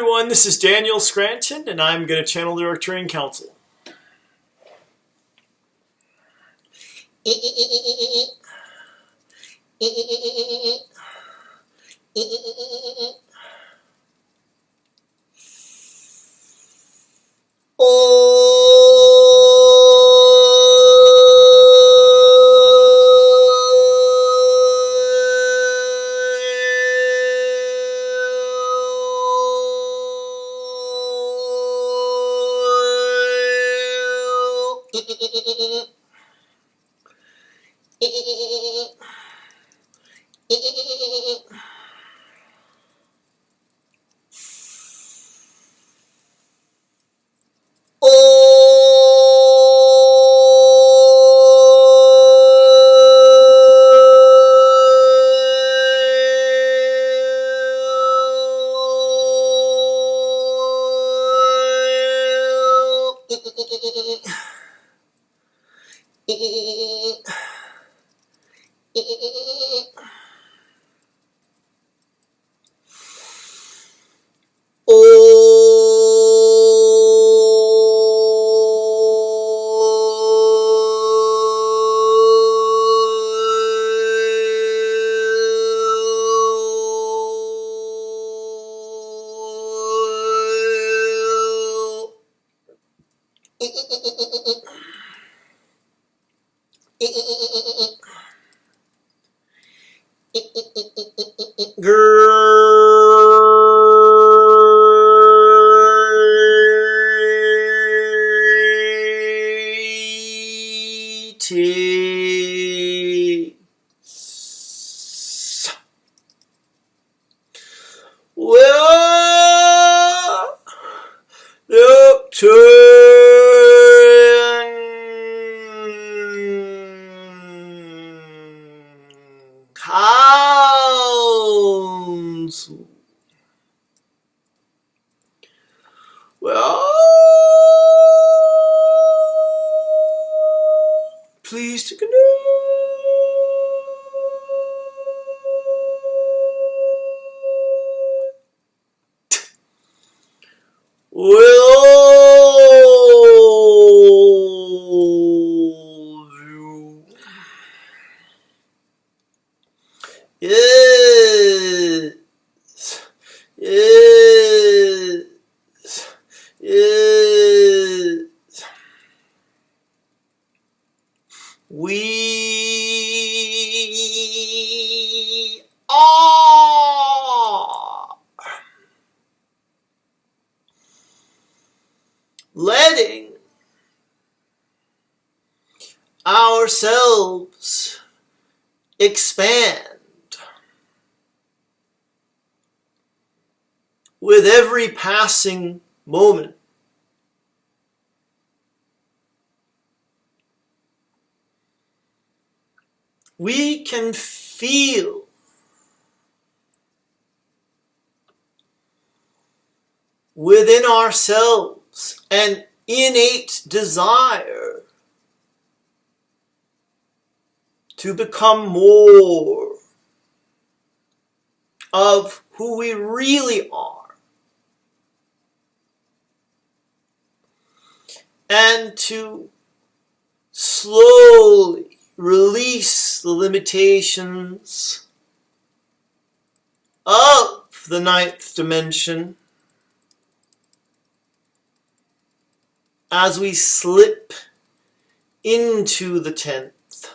everyone, this is Daniel Scranton, and I'm going to channel the Arcturian Council. Well, the Arcturian Council. Well, pleased to connect. We are letting ourselves expand with every passing moment. We can feel within ourselves an innate desire to become more of who we really are, and to slowly release the limitations of the ninth dimension as we slip into the 10th.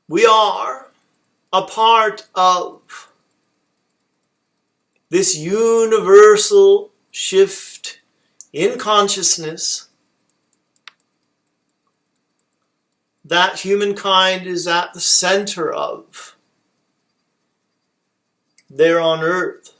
We are a part of this universal shift in consciousness that humankind is at the center of there on Earth.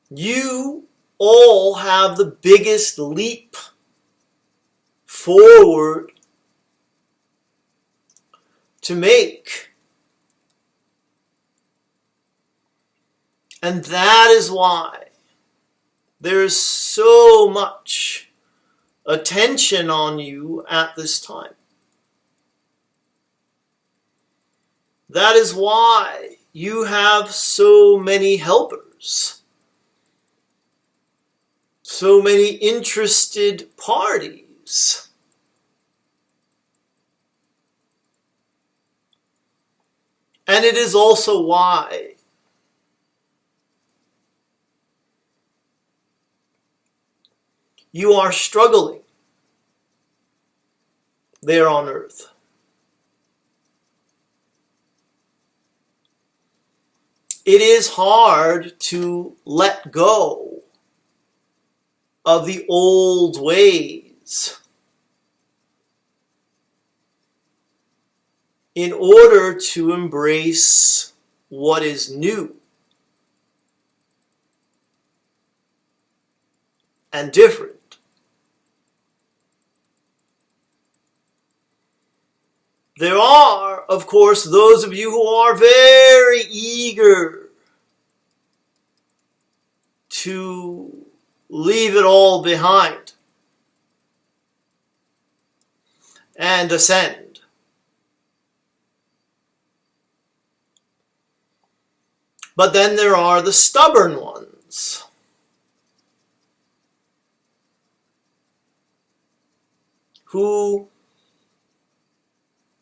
You all have the biggest leap forward to make. And that is why There's so much attention on you at this time. That is why you have so many helpers, so many interested parties. And it is also why you are struggling there on earth. It is hard to let go of the old ways in order to embrace what is new and different. There are, of course, those of you who are very eager to leave it all behind and ascend. But then there are the stubborn ones who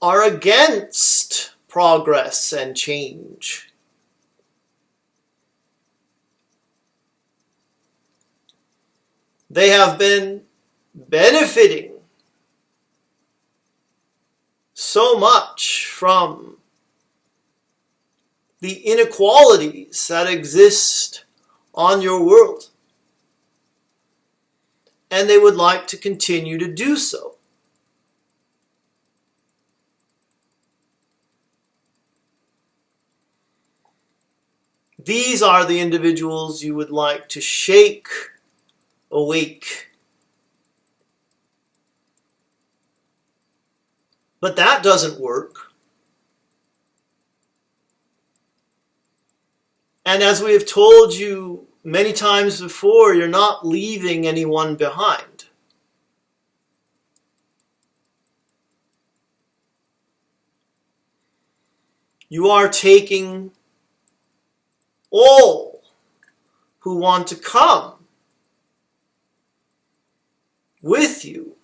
are against progress and change. They have been benefiting so much from the inequalities that exist on your world, and they would like to continue to do so. These are the individuals you would like to shake awake. But that doesn't work. And as we have told you many times before, you're not leaving anyone behind. You are taking all who want to come with you.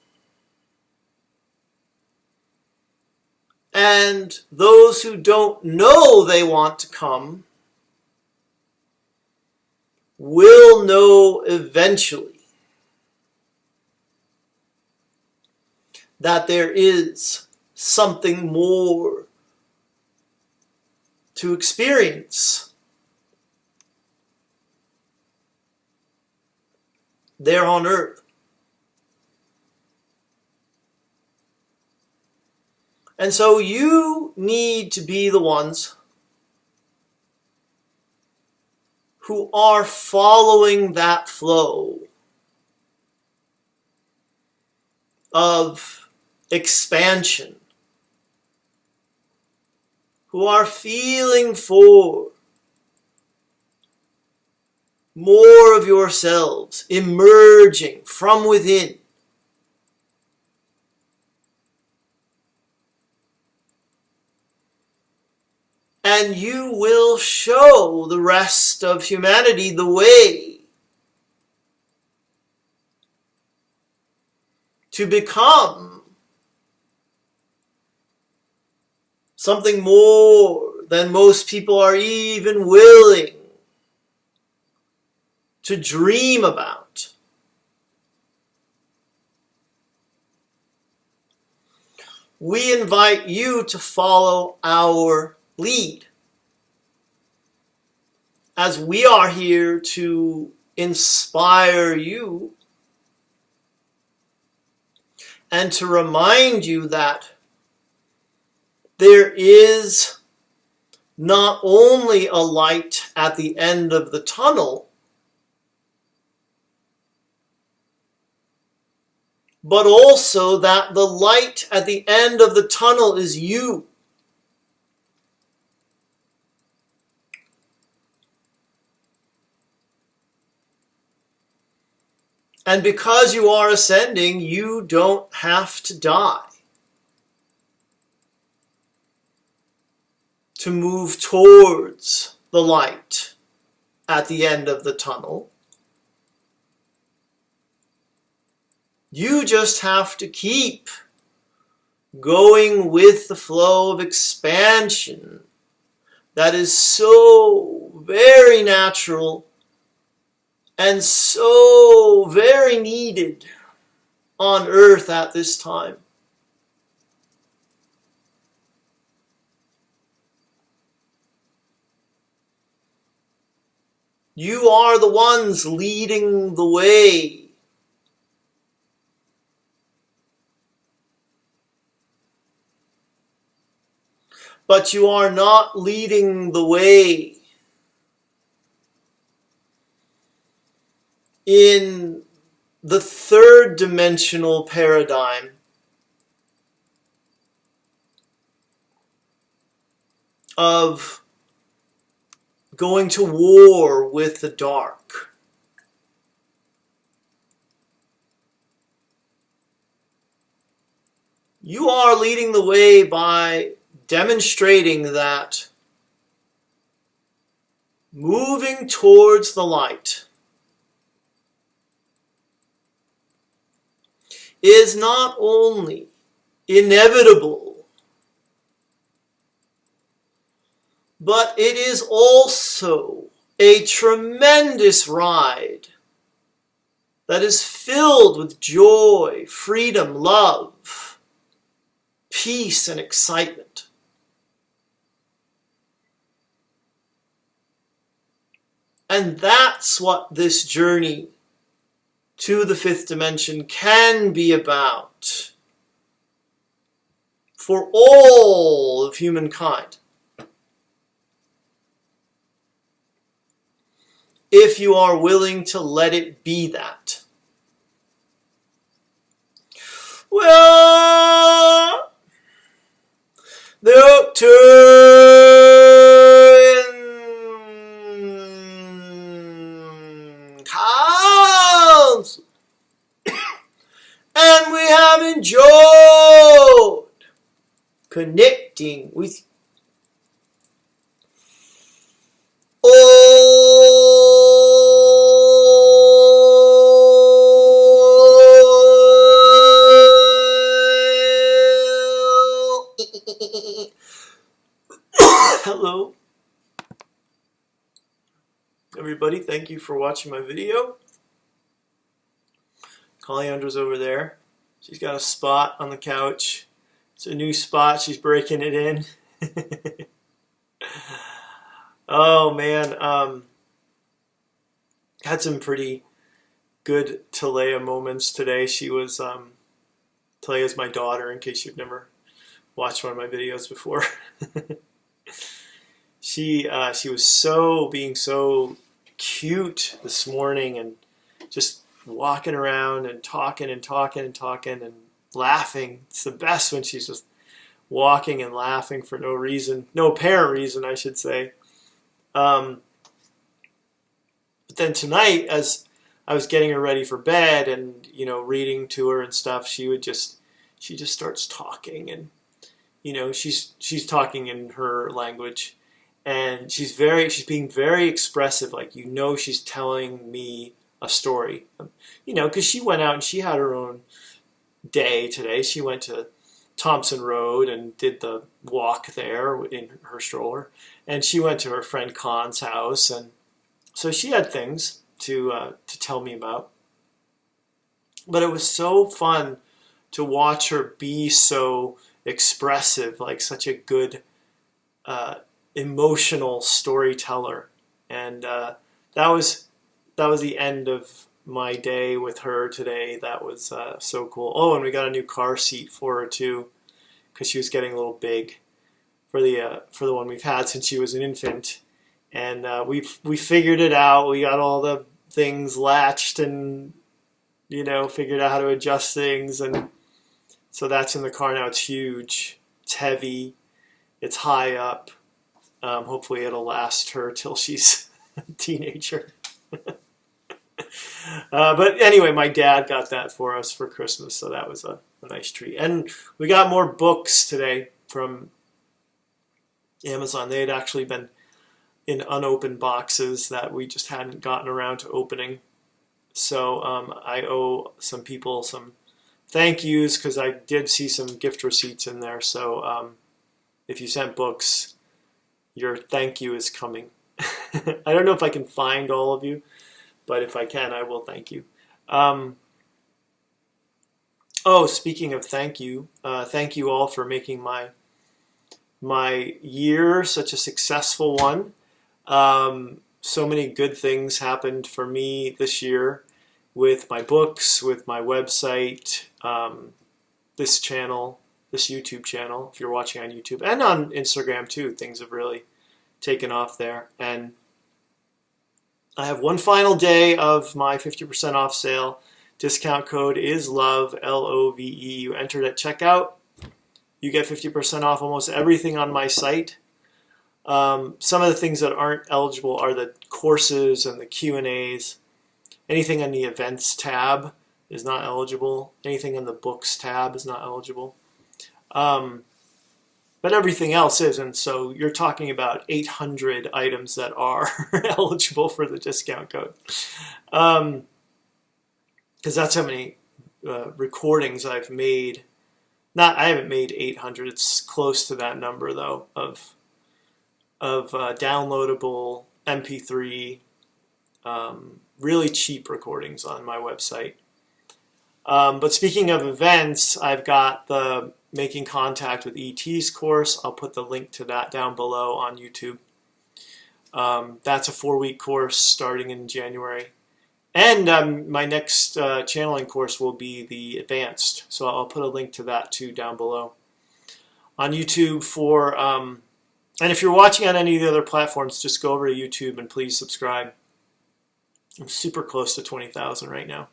And those who don't know they want to come will know eventually that there is something more to experience there on earth. And so you need to be the ones who are following that flow of expansion, who are feeling for more of yourselves emerging from within. And you will show the rest of humanity the way to become something more than most people are even willing to dream about. We invite you to follow our lead, as we are here to inspire you and to remind you that there is not only a light at the end of the tunnel, but also that the light at the end of the tunnel is you. And because you are ascending, you don't have to die to move towards the light at the end of the tunnel. You just have to keep going with the flow of expansion that is so very natural and so very needed on Earth at this time. You are the ones leading the way. But you are not leading the way in the third dimensional paradigm of going to war with the dark. You are leading the way by demonstrating that moving towards the light is not only inevitable, but it is also a tremendous ride that is filled with joy, freedom, love, peace, and excitement. And that's what this journey to the fifth dimension can be about for all of humankind. If you are willing to let it be that. Well, the Arcturian Council, and we have enjoyed connecting with Hello, everybody. Thank you for watching my video. Colleandra's over there. She's got a spot on the couch. It's a new spot. She's breaking it in. Oh man, had some pretty good Talea moments today. She was Talea's my daughter, in case you've never watched one of my videos before. She was being so cute this morning and just walking around and talking and laughing. It's the best when she's just walking and laughing for no reason, no apparent reason, I should say. But then tonight, as I was getting her ready for bed and, you know, reading to her and stuff, she just starts talking, and, you know, she's talking in her language, and she's being very expressive, like, you know, she's telling me a story, you know, because she went out and she had her own day today. She went to Thompson Road and did the walk there in her stroller, and she went to her friend Con's house, and so she had things to tell me about. But it was so fun to watch her be so expressive, like such a good emotional storyteller, and that was the end of my day with her today. That was so cool. Oh, and we got a new car seat for her too, because she was getting a little big for the one we've had since she was an infant. And we figured it out. We got all the things latched and, you know, figured out how to adjust things. And so that's in the car now. It's huge. It's heavy. It's high up. Hopefully it'll last her till she's a teenager. But anyway, my dad got that for us for Christmas, so that was a nice treat. And we got more books today from Amazon. They had actually been in unopened boxes that we just hadn't gotten around to opening. So I owe some people some thank yous because I did see some gift receipts in there. So if you sent books, your thank you is coming. I don't know if I can find all of you, but if I can, I will thank you. Oh, speaking of thank you all for making my year such a successful one. So many good things happened for me this year with my books, with my website, this channel, this YouTube channel, if you're watching on YouTube, and on Instagram too. Things have really taken off there. And I have one final day of my 50% off sale. Discount code is LOVE, L-O-V-E. You enter it at checkout. You get 50% off almost everything on my site. Some of the things that aren't eligible are the courses and the Q&As. Anything on the events tab is not eligible. Anything on the books tab is not eligible. But everything else is, and so you're talking about 800 items that are eligible for the discount code. Because that's how many recordings I've made. I haven't made 800. It's close to that number though of downloadable MP3, really cheap recordings on my website. But speaking of events, I've got the Making Contact with ETs course. I'll put the link to that down below on YouTube. That's a 4-week course starting in January. And my next channeling course will be the advanced. So I'll put a link to that too down below. On YouTube for, and if you're watching on any of the other platforms, just go over to YouTube and please subscribe. I'm super close to 20,000 right now.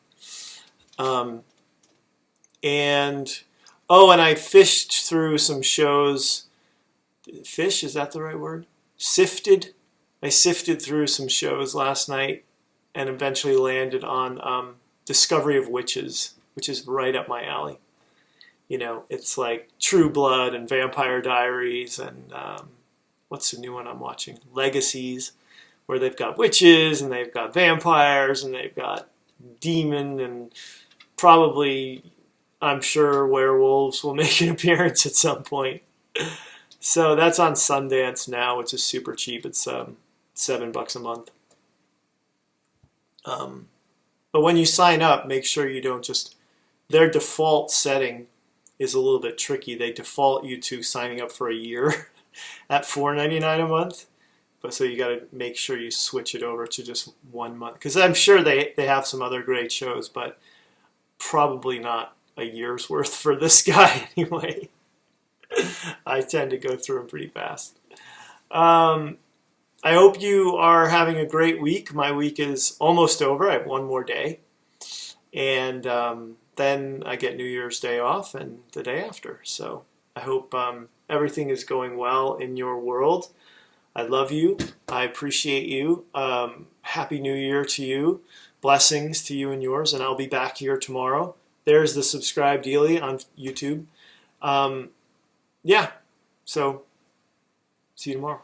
And I fished through some shows. Fish, is that the right word? Sifted. I sifted through some shows last night and eventually landed on Discovery of Witches, which is right up my alley. You know, it's like True Blood and Vampire Diaries and what's the new one I'm watching? Legacies, where they've got witches and they've got vampires and they've got demon and probably, I'm sure, werewolves will make an appearance at some point. So that's on Sundance now, which is super cheap. It's $7 a month. But when you sign up, make sure you don't just... Their default setting is a little bit tricky. They default you to signing up for a year at $4.99 a month. But so you got to make sure you switch it over to just 1 month. Because I'm sure they have some other great shows, but probably not a year's worth for this guy anyway. I tend to go through them pretty fast. I hope you are having a great week. My week is almost over. I have one more day. And then I get New Year's Day off and the day after. So I hope everything is going well in your world. I love you. I appreciate you. Happy New Year to you. Blessings to you and yours. And I'll be back here tomorrow. There's the subscribe dealie on YouTube. Yeah. So see you tomorrow.